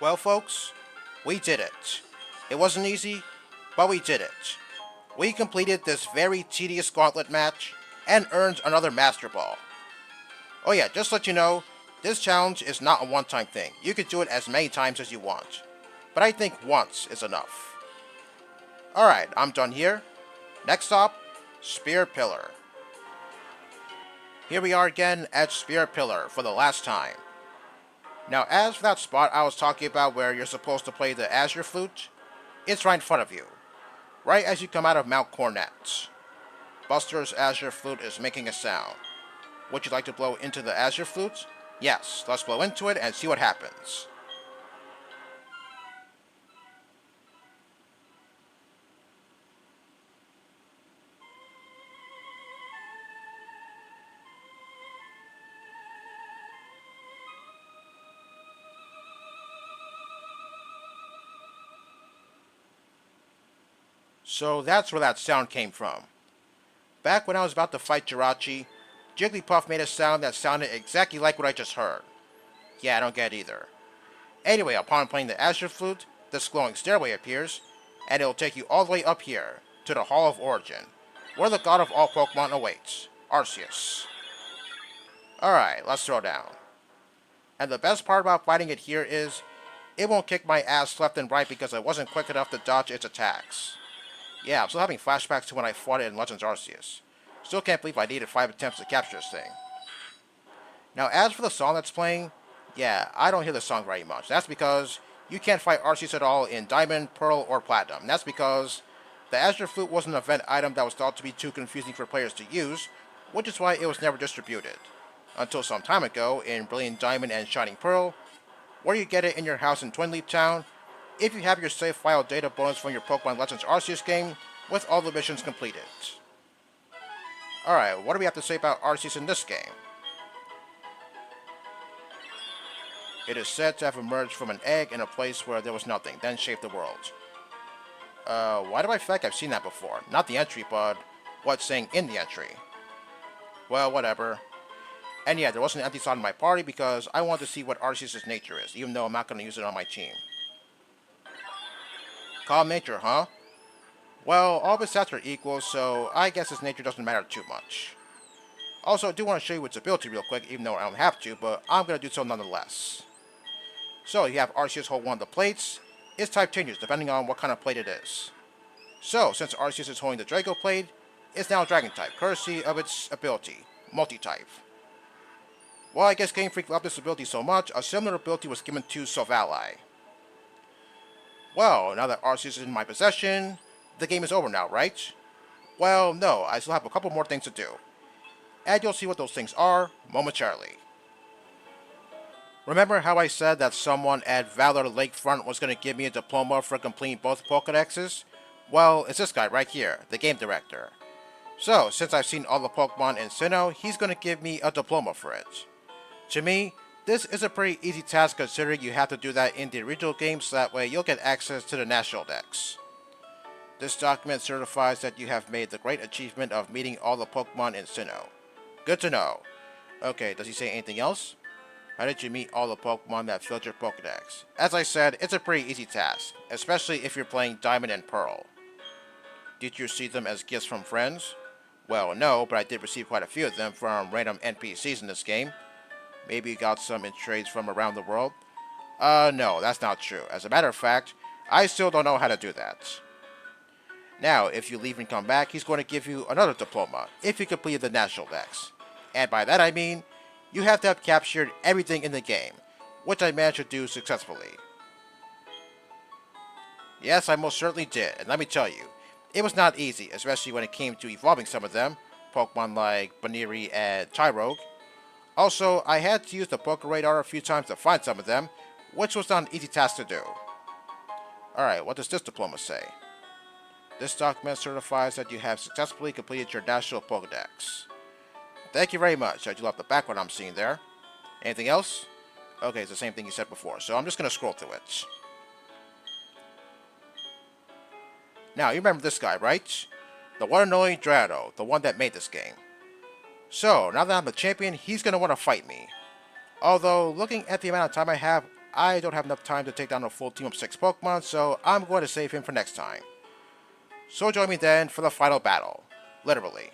Well, folks, we did it. It wasn't easy, but we did it. We completed this very tedious gauntlet match and earned another Master Ball. Oh yeah, just to let you know, this challenge is not a one-time thing. You can do it as many times as you want. But I think once is enough. Alright, I'm done here. Next stop, Spear Pillar. Here we are again at Spear Pillar for the last time. Now, as for that spot I was talking about where you're supposed to play the Azure Flute, it's right in front of you, right as you come out of Mount Cornet. Buster's Azure Flute is making a sound. Would you like to blow into the Azure Flute? Yes, let's blow into it and see what happens. So that's where that sound came from. Back when I was about to fight Jirachi, Jigglypuff made a sound that sounded exactly like what I just heard. Yeah, I don't get it either. Anyway, upon playing the Azure Flute, this glowing stairway appears, and it'll take you all the way up here, to the Hall of Origin, where the god of all Pokemon awaits, Arceus. Alright, let's throw down. And the best part about fighting it here is, it won't kick my ass left and right because I wasn't quick enough to dodge its attacks. Yeah, I'm still having flashbacks to when I fought it in Legends Arceus. Still can't believe I needed 5 attempts to capture this thing. Now, as for the song that's playing, yeah, I don't hear the song very much. That's because you can't fight Arceus at all in Diamond, Pearl, or Platinum. And that's because the Azure Flute was an event item that was thought to be too confusing for players to use, which is why it was never distributed. Until some time ago, in Brilliant Diamond and Shining Pearl, where you get it in your house in Twin Leap Town, if you have your save file data bonus from your Pokemon Legends Arceus game, with all the missions completed. Alright, what do we have to say about Arceus in this game? It is said to have emerged from an egg in a place where there was nothing, then shaped the world. Why do I feel like I've seen that before? Not the entry, but what's saying in the entry. Well, whatever. And yeah, there was an empty slot in my party because I wanted to see what Arceus' nature is, even though I'm not going to use it on my team. Calm nature, huh? Well, all of its stats are equal, so I guess its nature doesn't matter too much. Also, I do want to show you its ability real quick, even though I don't have to, but I'm going to do so nonetheless. So, you have Arceus hold one of the plates. Its type changes depending on what kind of plate it is. So, since Arceus is holding the Draco plate, it's now Dragon type, courtesy of its ability, Multi-type. Well, I guess Game Freak loved this ability so much, a similar ability was given to Silvally. Well, now that Arceus is in my possession, the game is over now, right? Well, no, I still have a couple more things to do. And you'll see what those things are momentarily. Remember how I said that someone at Valor Lakefront was going to give me a diploma for completing both Pokédexes? Well, it's this guy right here, the game director. So, since I've seen all the Pokemon in Sinnoh, he's going to give me a diploma for it. To me, this is a pretty easy task considering you have to do that in the original game so that way you'll get access to the National Dex. This document certifies that you have made the great achievement of meeting all the Pokemon in Sinnoh. Good to know. Okay, does he say anything else? How did you meet all the Pokemon that filled your Pokédex? As I said, it's a pretty easy task, especially if you're playing Diamond and Pearl. Did you receive them as gifts from friends? Well, no, but I did receive quite a few of them from random NPCs in this game. Maybe you got some in trades from around the world? No, that's not true. As a matter of fact, I still don't know how to do that. Now, if you leave and come back, he's going to give you another diploma, if you completed the National Dex. And by that I mean, you have to have captured everything in the game, which I managed to do successfully. Yes, I most certainly did, and let me tell you, it was not easy, especially when it came to evolving some of them, Pokemon like Baniri and Tyrogue. Also, I had to use the Pokeradar a few times to find some of them, which was not an easy task to do. Alright, what does this diploma say? This document certifies that you have successfully completed your National Pokédex. Thank you very much. I do love the background I'm seeing there. Anything else? Okay, it's the same thing you said before, so I'm just going to scroll through it. Now, you remember this guy, right? The one and only Drado, the one that made this game. So, now that I'm the champion, he's going to want to fight me. Although, looking at the amount of time I have, I don't have enough time to take down a full team of 6 Pokemon, so I'm going to save him for next time. So join me then for the final battle. Literally.